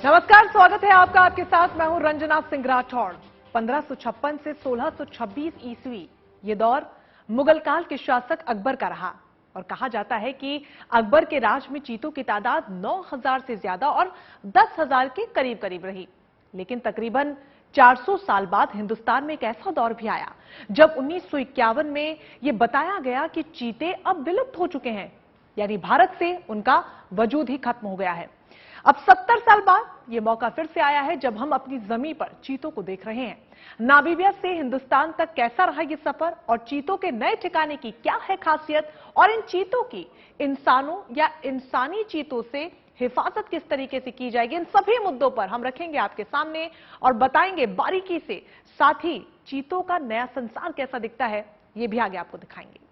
नमस्कार, स्वागत है आपका। आपके साथ मैं हूं रंजना सिंह राठौड़। 1556 से 1626 ईस्वी ये दौर मुगल काल के शासक अकबर का रहा और कहा जाता है कि अकबर के राज में चीतों की तादाद 9000 से ज्यादा और 10,000 के करीब करीब रही। लेकिन तकरीबन 400 साल बाद हिंदुस्तान में एक ऐसा दौर भी आया जब 1951 में यह बताया गया कि चीते अब विलुप्त हो चुके हैं, यानी भारत से उनका वजूद ही खत्म हो गया है। अब 70 साल बाद यह मौका फिर से आया है जब हम अपनी जमीन पर चीतों को देख रहे हैं। नामीबिया से हिंदुस्तान तक कैसा रहा यह सफर और चीतों के नए ठिकाने की क्या है खासियत और इन चीतों की इंसानों या इंसानी चीतों से हिफाजत किस तरीके से की जाएगी, इन सभी मुद्दों पर हम रखेंगे आपके सामने और बताएंगे बारीकी से। साथ ही चीतों का नया संसार कैसा दिखता है यह भी आगे आपको दिखाएंगे।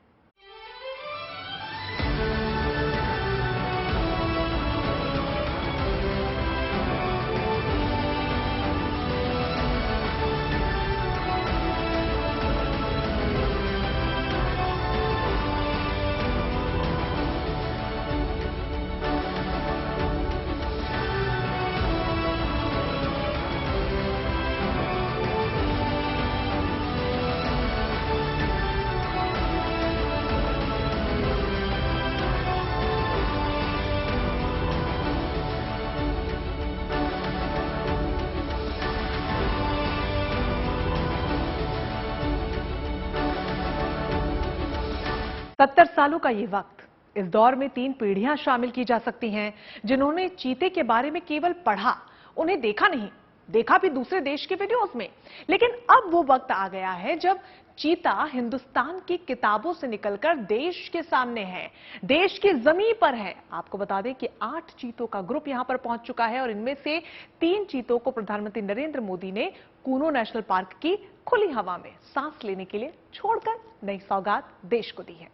सत्तर सालों का ये वक्त, इस दौर में 3 पीढ़ियां शामिल की जा सकती हैं जिन्होंने चीते के बारे में केवल पढ़ा, उन्हें देखा नहीं। देखा भी दूसरे देश के वीडियोस में, लेकिन अब वो वक्त आ गया है जब चीता हिंदुस्तान की किताबों से निकलकर देश के सामने है, देश की जमीन पर है। आपको बता दें कि 8 चीतों का ग्रुप यहां पर पहुंच चुका है और इनमें से 3 चीतों को प्रधानमंत्री नरेंद्र मोदी ने कूनो नेशनल पार्क की खुली हवा में सांस लेने के लिए छोड़कर नई सौगात देश को दी है।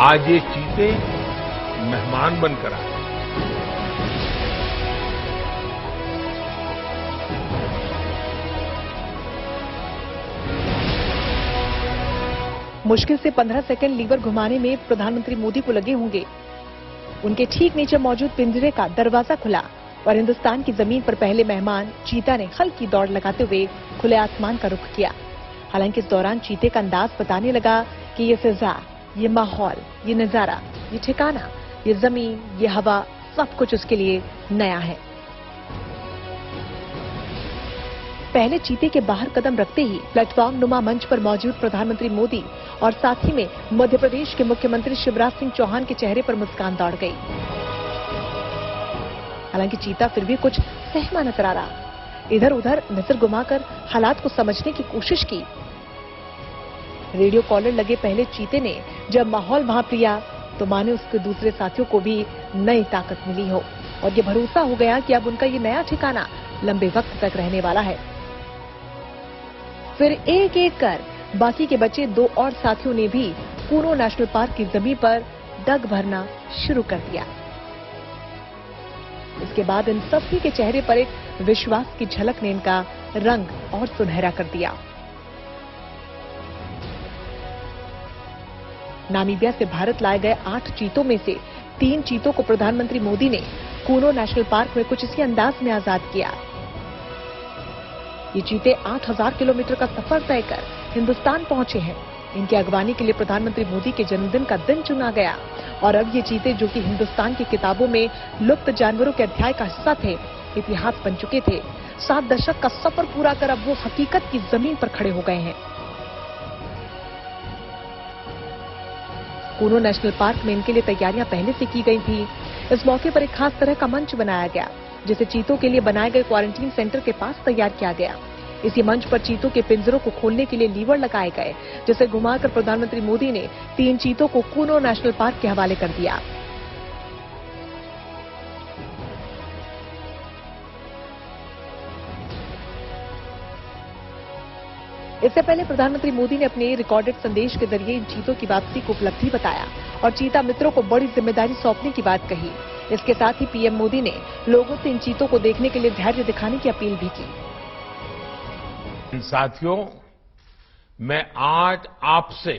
आज ये चीते मेहमान बनकर आए। मुश्किल से 15 सेकंड लीवर घुमाने में प्रधानमंत्री मोदी को लगे होंगे। उनके ठीक नीचे मौजूद पिंजरे का दरवाजा खुला और हिंदुस्तान की जमीन पर पहले मेहमान चीता ने हल्की दौड़ लगाते हुए खुले आसमान का रुख किया। हालांकि इस दौरान चीते का अंदाज बताने लगा कि ये फिजा, ये माहौल, ये नजारा, ये ठिकाना, ये जमीन, ये हवा, सब कुछ उसके लिए नया है। पहले चीते के बाहर कदम रखते ही प्लेटफॉर्म नुमा मंच पर मौजूद प्रधानमंत्री मोदी और साथ ही में मध्य प्रदेश के मुख्यमंत्री शिवराज सिंह चौहान के चेहरे पर मुस्कान दौड़ गई। हालांकि चीता फिर भी कुछ सहमा नजर आ रहा। इधर उधर नजर घुमाकर हालात को समझने की कोशिश की। रेडियो कॉलर लगे पहले चीते ने जब माहौल भांप लिया तो माने उसके दूसरे साथियों को भी नई ताकत मिली हो और ये भरोसा हो गया कि अब उनका ये नया ठिकाना लंबे वक्त तक रहने वाला है। फिर एक एक कर बाकी के बचे 2 और साथियों ने भी कूनो नेशनल पार्क की जमीन पर डग भरना शुरू कर दिया। इसके बाद इन सभी के चेहरे पर एक विश्वास की झलक ने इनका रंग और सुनहरा कर दिया। नामीबिया से भारत लाए गए 8 चीतों में से 3 चीतों को प्रधानमंत्री मोदी ने कूनो नेशनल पार्क में कुछ इसी अंदाज में आजाद किया। ये चीते 8000 किलोमीटर का सफर तय कर हिंदुस्तान पहुंचे हैं। इनकी अगवानी के लिए प्रधानमंत्री मोदी के जन्मदिन का दिन चुना गया और अब ये चीते, जो कि हिंदुस्तान की किताबों में लुप्त जानवरों के अध्याय का हिस्सा थे, इतिहास बन चुके थे। 7 दशक का सफर पूरा कर अब वो हकीकत की जमीन पर खड़े हो गए हैं। कूनो नेशनल पार्क में इनके लिए तैयारियां पहले से की गई थी। इस मौके पर एक खास तरह का मंच बनाया गया जिसे चीतों के लिए बनाए गए क्वारंटीन सेंटर के पास तैयार किया गया। इसी मंच पर चीतों के पिंजरों को खोलने के लिए लीवर लगाए गए, जिसे घुमाकर प्रधानमंत्री मोदी ने 3 चीतों को कूनो नेशनल पार्क के हवाले कर दिया। इससे पहले प्रधानमंत्री मोदी ने अपने रिकॉर्डेड संदेश के जरिए इन चीतों की वापसी को उपलब्धि बताया और चीता मित्रों को बड़ी जिम्मेदारी सौंपने की बात कही। इसके साथ ही पीएम मोदी ने लोगों से इन चीतों को देखने के लिए धैर्य दिखाने की अपील भी की। साथियों, मैं आज आपसे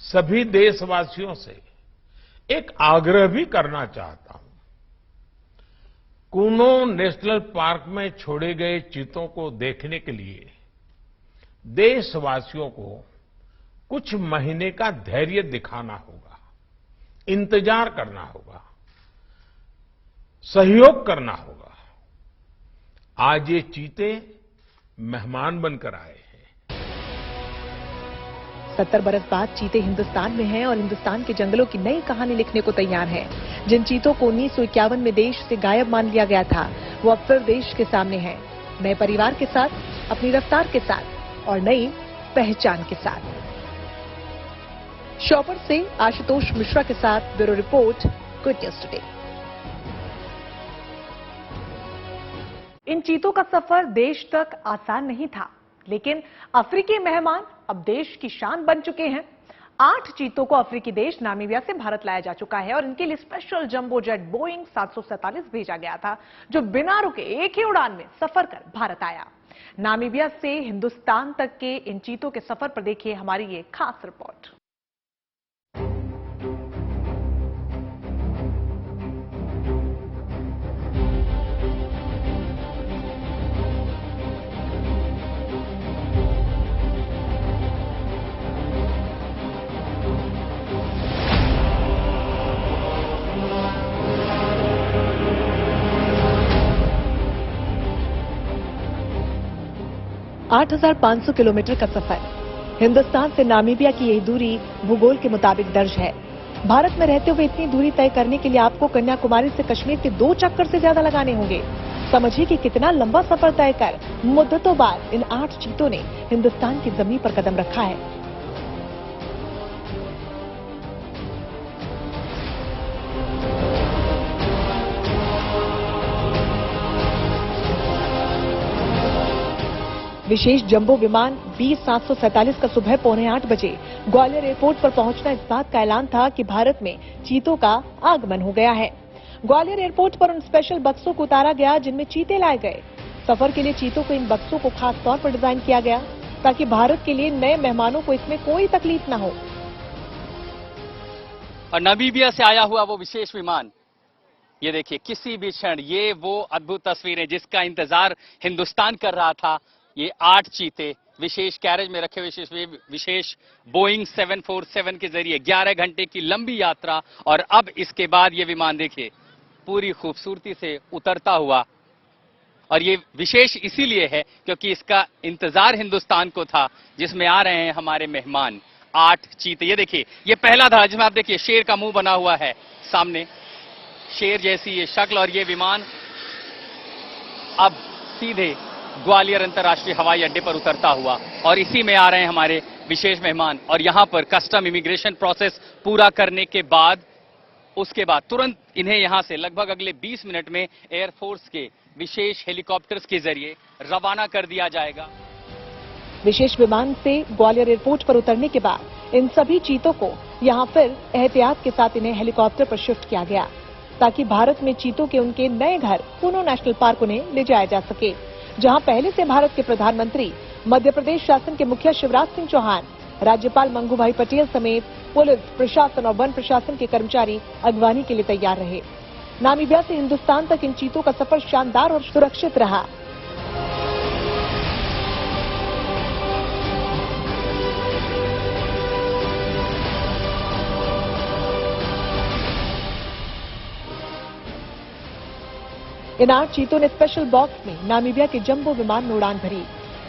सभी देशवासियों से एक आग्रह भी करना चाहता हूं। कूनो नेशनल पार्क में छोड़े गए चीतों को देखने के लिए देशवासियों को कुछ महीने का धैर्य दिखाना होगा, इंतजार करना होगा, सहयोग करना होगा। आज ये चीते मेहमान बनकर आए हैं। 70 बरस बाद चीते हिंदुस्तान में हैं और हिंदुस्तान के जंगलों की नई कहानी लिखने को तैयार हैं। जिन चीतों को 1951 में देश से गायब मान लिया गया था, वो अब फिर देश के सामने हैं, नए परिवार के साथ, अपनी रफ्तार के साथ और नई पहचान के साथ। शॉपर से आशुतोष मिश्रा के साथ bureau report, good news today. इन चीतों का सफर देश तक आसान नहीं था, लेकिन अफ्रीकी मेहमान अब देश की शान बन चुके हैं। 8 चीतों को अफ्रीकी देश नामीबिया से भारत लाया जा चुका है और इनके लिए स्पेशल जंबो जेट बोइंग 747 भेजा गया था, जो बिना रुके एक ही उड़ान में सफर कर भारत आया। नामीबिया से हिंदुस्तान तक के इन चीतों के सफर पर देखिए हमारी ये खास रिपोर्ट। $8,500 किलोमीटर का सफर। हिंदुस्तान से नामीबिया की यही दूरी भूगोल के मुताबिक दर्ज है। भारत में रहते हुए इतनी दूरी तय करने के लिए आपको कन्याकुमारी से कश्मीर के 2 चक्कर से ज्यादा लगाने होंगे। समझिए कि कितना लंबा सफर तय कर मुद्दतों बाद इन 8 चीतों ने हिंदुस्तान की जमीन पर कदम रखा है। विशेष जंबो विमान B747 का सुबह 7:45 बजे ग्वालियर एयरपोर्ट पर पहुंचना इस बात का ऐलान था कि भारत में चीतों का आगमन हो गया है। ग्वालियर एयरपोर्ट पर उन स्पेशल बक्सों को उतारा गया जिनमें चीते लाए गए। सफर के लिए चीतों को इन बक्सों को खास तौर पर डिजाइन किया गया ताकि भारत के लिए नए मेहमानों को इसमें कोई तकलीफ न हो। और नामीबिया से आया हुआ वो विशेष विमान, ये देखिए, किसी भी क्षण ये वो अद्भुत तस्वीरें जिसका इंतजार हिंदुस्तान कर रहा था। ये 8 चीते विशेष कैरेज में रखे हुए विशेष बोइंग 747 के जरिए 11 घंटे की लंबी यात्रा, और अब इसके बाद ये विमान देखिए पूरी खूबसूरती से उतरता हुआ। और ये विशेष इसीलिए है क्योंकि इसका इंतजार हिंदुस्तान को था, जिसमें आ रहे हैं हमारे मेहमान 8 चीते। ये देखिए, ये पहला धड़ा जिसमें आप देखिए शेर का मुंह बना हुआ है, सामने शेर जैसी ये शक्ल, और ये विमान अब सीधे ग्वालियर अंतर्राष्ट्रीय हवाई अड्डे पर उतरता हुआ, और इसी में आ रहे हैं हमारे विशेष मेहमान। और यहां पर कस्टम इमिग्रेशन प्रोसेस पूरा करने के बाद, उसके बाद तुरंत इन्हें यहां से लगभग अगले 20 मिनट में एयरफोर्स के विशेष हेलीकॉप्टर्स के जरिए रवाना कर दिया जाएगा। विशेष विमान से ग्वालियर एयरपोर्ट पर उतरने के बाद इन सभी चीतों को यहां फिर एहतियात के साथ इन्हें हेलीकॉप्टर पर शिफ्ट किया गया ताकि भारत में चीतों के उनके नए घर कूनो नेशनल पार्क उन्हें ले जाया जा सके, जहां पहले से भारत के प्रधानमंत्री, मध्य प्रदेश शासन के मुखिया शिवराज सिंह चौहान, राज्यपाल मंगू भाई पटेल समेत पुलिस प्रशासन और वन प्रशासन के कर्मचारी अगवानी के लिए तैयार रहे। नामीबिया से हिंदुस्तान तक इन चीतों का सफर शानदार और सुरक्षित रहा। इन 8 चीतों ने स्पेशल बॉक्स में नामीबिया के जंबो विमान में उड़ान भरी।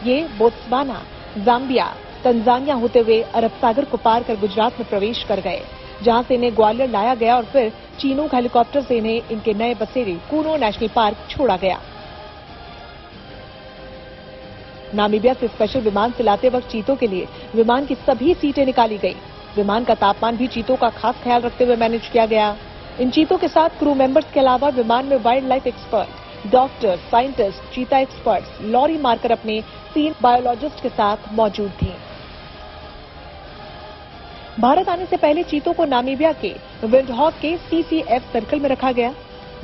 ये बोत्सवाना, जाम्बिया, तंजानिया होते हुए अरब सागर को पार कर गुजरात में प्रवेश कर गए, जहां से इन्हें ग्वालियर लाया गया और फिर चीनूक हेलीकॉप्टर से इन्हें इनके नए बसेरे कूनो नेशनल पार्क छोड़ा गया। नामीबिया से स्पेशल विमान से लाते वक्त चीतों के लिए विमान की सभी सीटें निकाली गई। विमान का तापमान भी चीतों का खास ख्याल रखते हुए मैनेज किया गया। इन चीतों के साथ क्रू मेंबर्स के अलावा विमान में wild life expert, doctor, scientist, चीता एक्सपर्ट्स, लॉरी मार्कर अपने 3 बायोलॉजिस्ट के साथ मौजूद थी। भारत आने से पहले चीतों को नामीबिया के विंडहॉक के CCF सर्कल में रखा गया।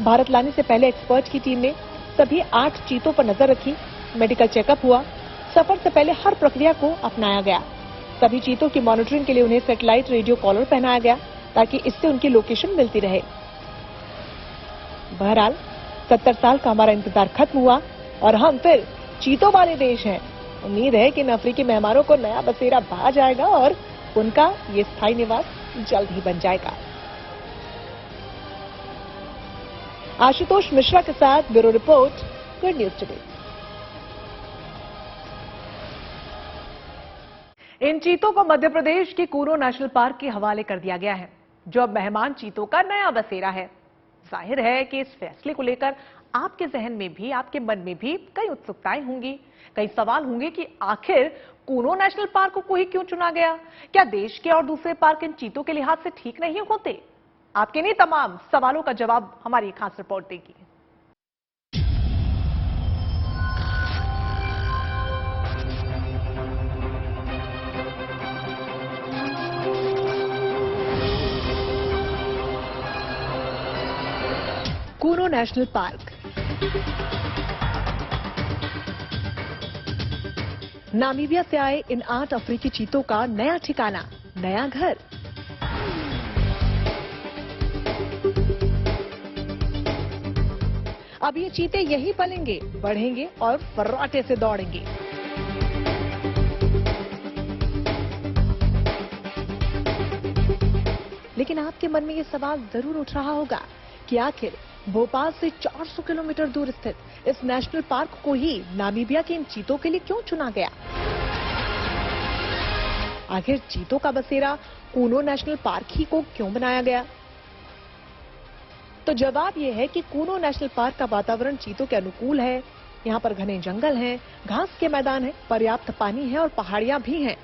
भारत लाने से पहले एक्सपर्ट की टीम ने सभी 8 चीतों पर नजर रखी, मेडिकल चेकअप हुआ, सफर से पहले हर प्रक्रिया को अपनाया गया। सभी चीतों की मॉनिटरिंग के लिए उन्हें सैटेलाइट रेडियो कॉलर पहनाया गया ताकि इससे उनकी लोकेशन मिलती रहे। बहरहाल 70 साल का हमारा इंतजार खत्म हुआ और हम फिर चीतों वाले देश हैं। उम्मीद है कि इन अफ्रीकी मेहमानों को नया बसेरा भा जाएगा और उनका ये स्थायी निवास जल्द ही बन जाएगा। आशुतोष मिश्रा के साथ bureau report, good news today. इन चीतों को मध्य प्रदेश के कूनो नेशनल पार्क के हवाले कर दिया गया है, जो अब मेहमान चीतों का नया बसेरा है। जाहिर है कि इस फैसले को लेकर आपके जहन में भी, आपके मन में भी कई उत्सुकताएं होंगी, कई सवाल होंगे कि आखिर कूनो नेशनल पार्क को ही क्यों चुना गया? क्या देश के और दूसरे पार्क इन चीतों के लिहाज से ठीक नहीं होते? आपके नहीं तमाम सवालों का जवाब हमारी खास रिपोर्ट देगी। कूनो नेशनल पार्क नामीबिया से आए इन 8 अफ्रीकी चीतों का नया ठिकाना, नया घर। अब ये चीते यहीं पलेंगे, बढ़ेंगे और फर्राटे से दौड़ेंगे। लेकिन आपके मन में ये सवाल जरूर उठ रहा होगा कि आखिर भोपाल से 400 किलोमीटर दूर स्थित इस नेशनल पार्क को ही नामीबिया के इन चीतों के लिए क्यों चुना गया? आखिर चीतों का बसेरा कूनो नेशनल पार्क ही को क्यों बनाया गया? तो जवाब यह है कि कूनो नेशनल पार्क का वातावरण चीतों के अनुकूल है। यहाँ पर घने जंगल हैं, घास के मैदान हैं, पर्याप्त पानी है और पहाड़ियां भी हैं।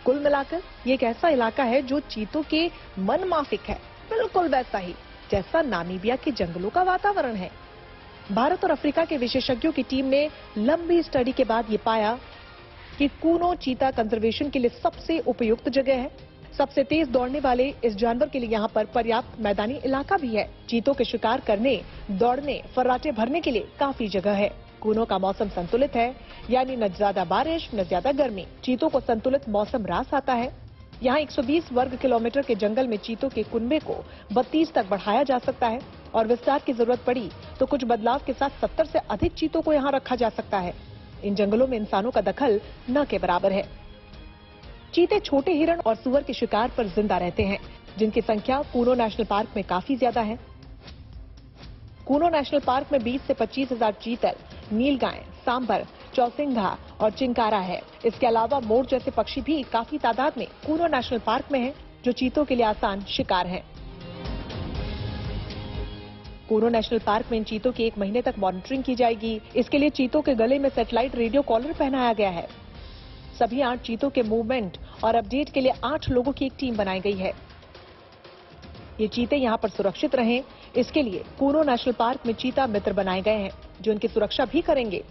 कुल मिलाकर ये एक ऐसा इलाका है जो चीतों के मन माफिक है, बिल्कुल वैसा ही जैसा नामीबिया के जंगलों का वातावरण है। भारत और अफ्रीका के विशेषज्ञों की टीम ने लंबी स्टडी के बाद ये पाया कि कूनो चीता कंजर्वेशन के लिए सबसे उपयुक्त जगह है। सबसे तेज दौड़ने वाले इस जानवर के लिए यहाँ पर पर्याप्त मैदानी इलाका भी है। चीतों के शिकार करने, दौड़ने, फर्राटे भरने के लिए काफी जगह है। कूनो का मौसम संतुलित है, यानी न ज्यादा बारिश न ज्यादा गर्मी। चीतों को संतुलित मौसम रास आता है। यहाँ 120 वर्ग किलोमीटर के जंगल में चीतों के कुनबे को 32 तक बढ़ाया जा सकता है और विस्तार की जरूरत पड़ी तो कुछ बदलाव के साथ 70 से अधिक चीतों को यहाँ रखा जा सकता है। इन जंगलों में इंसानों का दखल न के बराबर है। चीते छोटे हिरण और सुअर के शिकार पर जिंदा रहते हैं, जिनकी संख्या कूनो नेशनल पार्क में काफी ज्यादा है। कूनो नेशनल पार्क में 20 से 25 हजार चीतल, नीलगाय, सांबर, चौसिंघा और चिंकारा है। इसके अलावा मोर जैसे पक्षी भी काफी तादाद में कूनो नेशनल पार्क में हैं, जो चीतों के लिए आसान शिकार हैं। कूनो नेशनल पार्क में इन चीतों की 1 महीने तक मॉनिटरिंग की जाएगी। इसके लिए चीतों के गले में सैटेलाइट रेडियो कॉलर पहनाया गया है। सभी 8 चीतों के मूवमेंट और अपडेट के लिए 8 लोगों की एक टीम बनाई गई है। ये चीते यहाँ पर सुरक्षित रहें, इसके लिए कूनो नेशनल पार्क में चीता मित्र बनाए गए हैं, जो इनकी सुरक्षा भी करेंगे।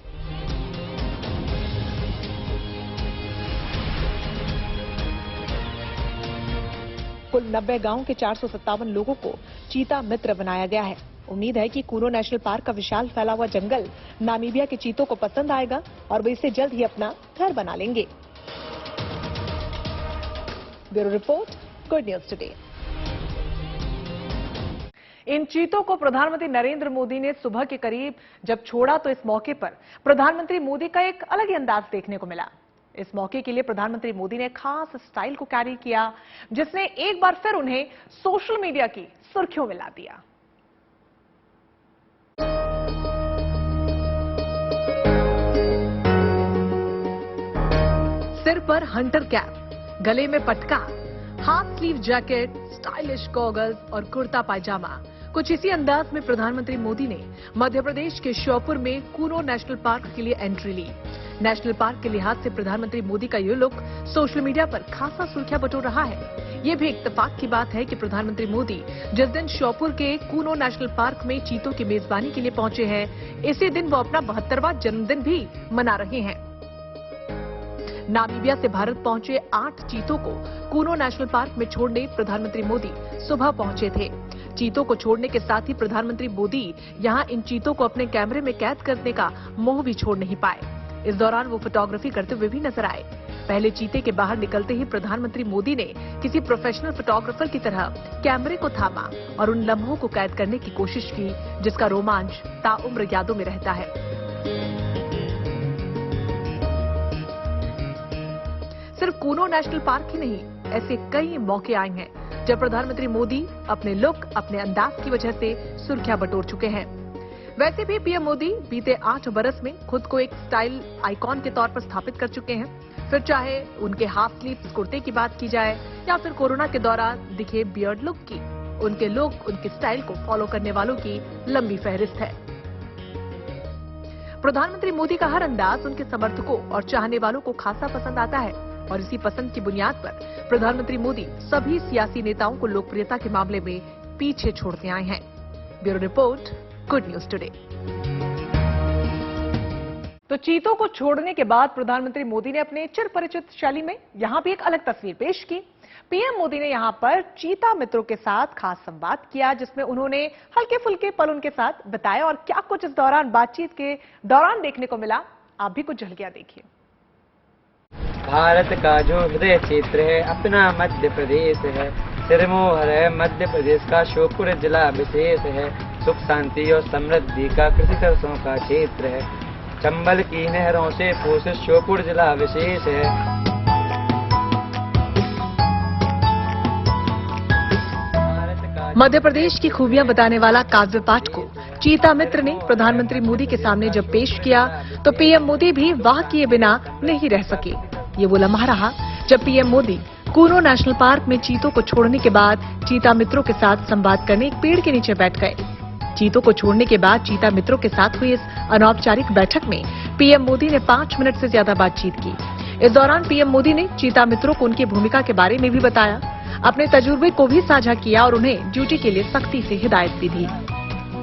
कुल 90 गांव के 457 लोगों को चीता मित्र बनाया गया है। उम्मीद है कि कूनो नेशनल पार्क का विशाल फैला हुआ जंगल नामीबिया के चीतों को पसंद आएगा और वे इसे जल्द ही अपना घर बना लेंगे। Bureau report, good news today. इन चीतों को प्रधानमंत्री नरेंद्र मोदी ने सुबह के करीब जब छोड़ा तो इस मौके पर प्रधानमंत्री मोदी का एक अलग ही अंदाज देखने को मिला। इस मौके के लिए प्रधानमंत्री मोदी ने खास स्टाइल को कैरी किया, जिसने एक बार फिर उन्हें सोशल मीडिया की सुर्खियों में ला दिया। सिर पर हंटर कैप, गले में पटका, half sleeve jacket, stylish goggles और कुर्ता पायजामा। कुछ इसी अंदाज में प्रधानमंत्री मोदी ने मध्य प्रदेश के श्योपुर में कूनो नेशनल पार्क के लिए एंट्री ली। नेशनल पार्क के लिहाज से प्रधानमंत्री मोदी का ये लुक सोशल मीडिया पर खासा सुर्खियां बटोर रहा है। ये भी इत्तेफाक की बात है कि प्रधानमंत्री मोदी जिस दिन श्योपुर के कूनो नेशनल पार्क में चीतों की मेजबानी के लिए पहुंचे हैं, इसी दिन वो अपना 72वां जन्मदिन भी मना रहे हैं। नामीबिया से भारत पहुंचे 8 चीतों को कूनो नेशनल पार्क में छोड़ने प्रधानमंत्री मोदी सुबह पहुंचे थे। चीतों को छोड़ने के साथ ही प्रधानमंत्री मोदी यहां इन चीतों को अपने कैमरे में कैद करने का मोह भी छोड़ नहीं पाए। इस दौरान वो फोटोग्राफी करते हुए भी नजर आए। पहले चीते के बाहर निकलते ही प्रधानमंत्री मोदी ने किसी प्रोफेशनल फोटोग्राफर की तरह कैमरे को थामा और उन लम्हों को कैद करने की कोशिश की जिसका रोमांच ताउम्र यादों में रहता है। सिर्फ कूनो नेशनल पार्क ही नहीं, ऐसे कई मौके आए हैं जब प्रधानमंत्री मोदी अपने लुक, अपने अंदाज की वजह से सुर्खियां बटोर चुके हैं। वैसे भी पीएम मोदी बीते 8 बरस में खुद को एक स्टाइल आइकॉन के तौर पर स्थापित कर चुके हैं। फिर चाहे उनके हाफ स्लीव्स कुर्ते की बात की जाए या फिर कोरोना के दौरान दिखे बियर्ड लुक की, उनके लुक, उनके स्टाइल को फॉलो करने वालों की लंबी फहरिस्त है। प्रधानमंत्री मोदी का हर अंदाज उनके समर्थकों और चाहने वालों को खासा पसंद आता है और इसी पसंद की बुनियाद पर प्रधानमंत्री मोदी सभी सियासी नेताओं को लोकप्रियता के मामले में पीछे छोड़ते आए हैं। Bureau report, good news today. तो चीतों को छोड़ने के बाद प्रधानमंत्री मोदी ने अपने चिर परिचित शैली में यहां भी एक अलग तस्वीर पेश की। पीएम मोदी ने यहां पर चीता मित्रों के साथ खास संवाद किया जिसमें उन्होंने हल्के फुल्के पल उनके साथ बिताए और क्या कुछ इस दौरान बातचीत के दौरान देखने को मिला, आप भी कुछ झलकियां देखिए। भारत का जो हृदय क्षेत्र है अपना मध्य प्रदेश है, सिरमौर है मध्य प्रदेश का श्योपुर जिला विशेष है, सुख शांति और समृद्धि का कृषि सरसों का क्षेत्र है, चंबल की नहरों से पोषित श्योपुर जिला विशेष है। मध्य प्रदेश की खूबियां बताने वाला काव्य पाठ को चीता मित्र ने प्रधानमंत्री मोदी के सामने जब पेश किया तो पीएम मोदी भी वाह किए बिना नहीं रह सके। ये वो लम्हा रहा जब PM Modi Kuno national park में चीतों को छोड़ने के बाद चीता मित्रों के साथ संवाद करने एक पेड़ के नीचे बैठ गए। चीतों को छोड़ने के बाद चीता मित्रों के साथ हुई इस अनौपचारिक बैठक में पीएम मोदी ने 5 मिनट से ज्यादा बातचीत की। इस दौरान पीएम मोदी ने चीता मित्रों को उनकी भूमिका के बारे में भी बताया, अपने तजुर्बे को भी साझा किया और उन्हें ड्यूटी के लिए सख्ती से हिदायत भी दी।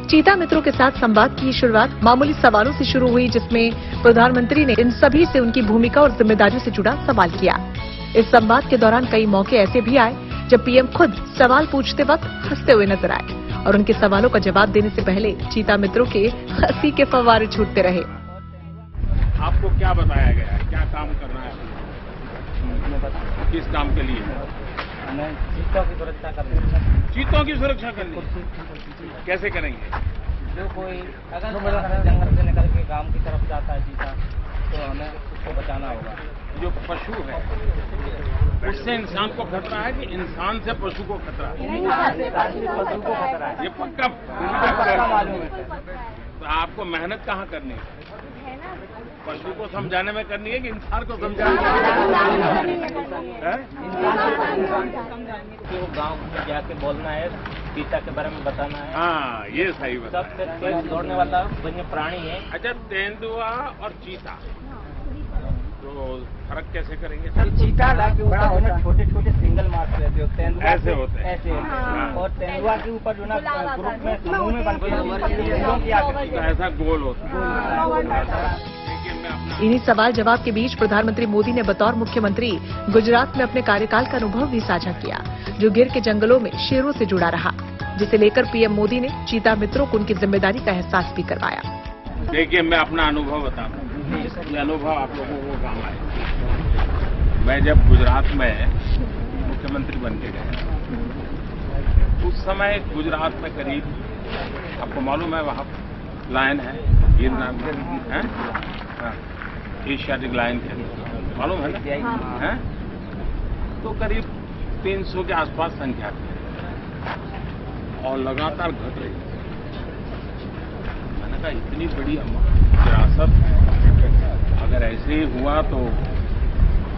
चीता मित्रों के साथ संवाद की शुरुआत मामूली सवालों से शुरू हुई जिसमें प्रधानमंत्री ने इन सभी से उनकी भूमिका और जिम्मेदारियों से जुड़ा सवाल किया। इस संवाद के दौरान कई मौके ऐसे भी आए जब पीएम खुद सवाल पूछते वक्त हंसते हुए नजर आए और उनके सवालों का जवाब देने से पहले चीता मित्रों के हंसी के फव्वारे छूटते रहे। आपको क्या बताया गया है, क्या काम करना है, किस काम के लिए? चीतों की सुरक्षा करनी। चीतों की सुरक्षा करनी कैसे करेंगे? जो कोई अगर जंगल से निकल के गांव की तरफ जाता है चीता तो हमें उसको बचाना होगा। जो पशु है उससे इंसान को खतरा है कि इंसान से पशु को खतरा है? पशु को खतरा है। ये पक्का मालूम है। तो आपको मेहनत कहाँ करनी है? पशु को समझाने में करनी है कि इंसान को समझाने में? वो गांव में जाके बोलना है, चीता के बारे में बताना है। हाँ, ये सही बात। सबसे तेज दौड़ने वाला वन्य प्राणी है। अच्छा, तेंदुआ और चीता तो फर्क कैसे करेंगे? चीता बड़ा होना छोटे छोटे सिंगल मार्क्स रहते होते हैं, ऐसे होते हैं, ऐसे होते हैं। और तेंदुआ के ऊपर जो ना ग्रुप में समूह में बनते हैं ऐसा गोल होता है। इन्हीं सवाल जवाब के बीच प्रधानमंत्री मोदी ने बतौर मुख्यमंत्री गुजरात में अपने कार्यकाल का अनुभव भी साझा किया जो गिर के जंगलों में शेरों से जुड़ा रहा, जिसे लेकर पीएम मोदी ने चीता मित्रों को उनकी जिम्मेदारी का एहसास भी करवाया। देखिए, मैं अपना अनुभव बताता हूँ, ये अनुभव आप लोगों को काम आए। मैं जब गुजरात में मुख्यमंत्री बन के गया उस समय गुजरात में करीब, आपको मालूम है वहाँ लायन है, गिर नाम है, एशियाटिक लायन के, मालूम है ना? है? तो करीब 300 के आसपास संख्या थी और लगातार घट रही। मैंने कहा इतनी बड़ी विरासत अगर ऐसे ही हुआ तो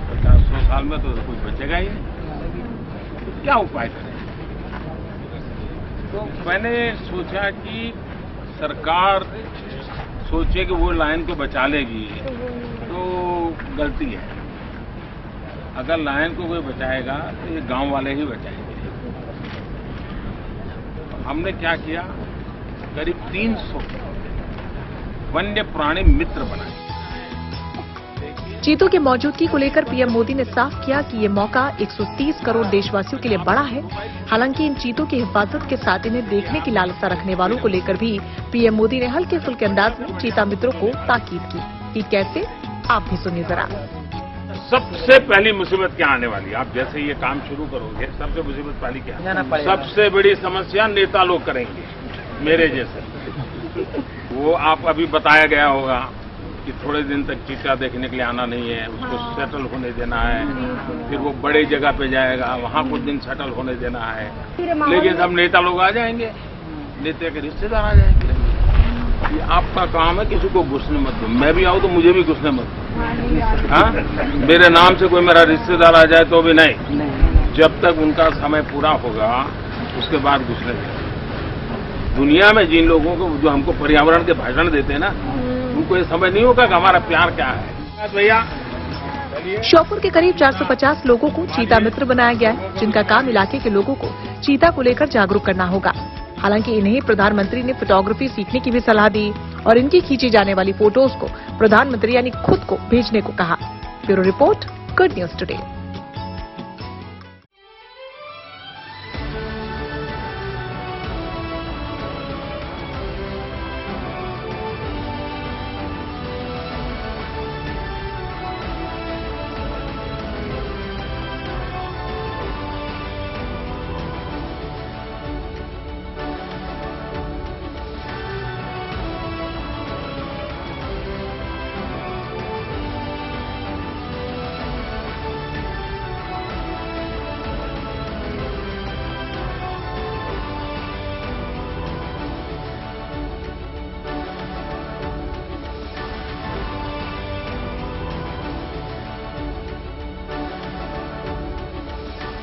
50-100 साल में तो कुछ बचेगा ही नहीं। तो क्या उपाय करें? तो मैंने सोचा कि सरकार सोचे कि वो लायन को बचा लेगी तो गलती है। अगर लायन को कोई बचाएगा तो ये गांव वाले ही बचाएंगे। हमने क्या किया, करीब 300 वन्य प्राणी मित्र बनाए। चीतों की मौजूदगी को लेकर पीएम मोदी ने साफ किया कि ये मौका 130 करोड़ देशवासियों के लिए बड़ा है। हालांकि इन चीतों की हिफाजत के साथ इन्हें देखने की लालसा रखने वालों को लेकर भी पीएम मोदी ने हल्के फुल्के अंदाज में चीता मित्रों को ताकीद की कि कैसे आप भी सुनिए जरा। सबसे पहली मुसीबत क्या आने वाली है? आप जैसे ये काम शुरू करोगे, सबसे मुसीबत पहली क्या जाना पड़ेगा। सबसे बड़ी समस्या नेता लोग करेंगे, मेरे जैसे। वो आप अभी बताया गया होगा कि थोड़े दिन तक चीता देखने के लिए आना नहीं है, उसको सेटल होने देना है, फिर वो बड़ी जगह पे जाएगा, वहां कुछ दिन सेटल होने देना है। लेकिन सब नेता लोग आ जाएंगे, नेता के रिश्तेदार आ जाएंगे। ये आपका काम है, किसी को घुसने मत दो। मैं भी आऊं तो मुझे भी घुसने मत दो। हाँ, मेरे नाम से कोई मेरा रिश्तेदार आ जाए तो भी नहीं। जब तक उनका समय पूरा होगा उसके बाद घुसने देंगे। दुनिया में जिन लोगों को जो हमको पर्यावरण के भाषण देते हैं ना, उनको ये समझ नहीं होगा कि हमारा प्यार क्या है। भैया श्योपुर के करीब 450 लोगों को चीता मित्र बनाया गया है, जिनका काम इलाके के लोगों को चीता को लेकर जागरूक करना होगा। हालांकि इन्हें प्रधानमंत्री ने फोटोग्राफी सीखने की भी सलाह दी और इनकी खींची जाने वाली फोटोज को प्रधानमंत्री यानी खुद को भेजने को कहा। Bureau report, good news today.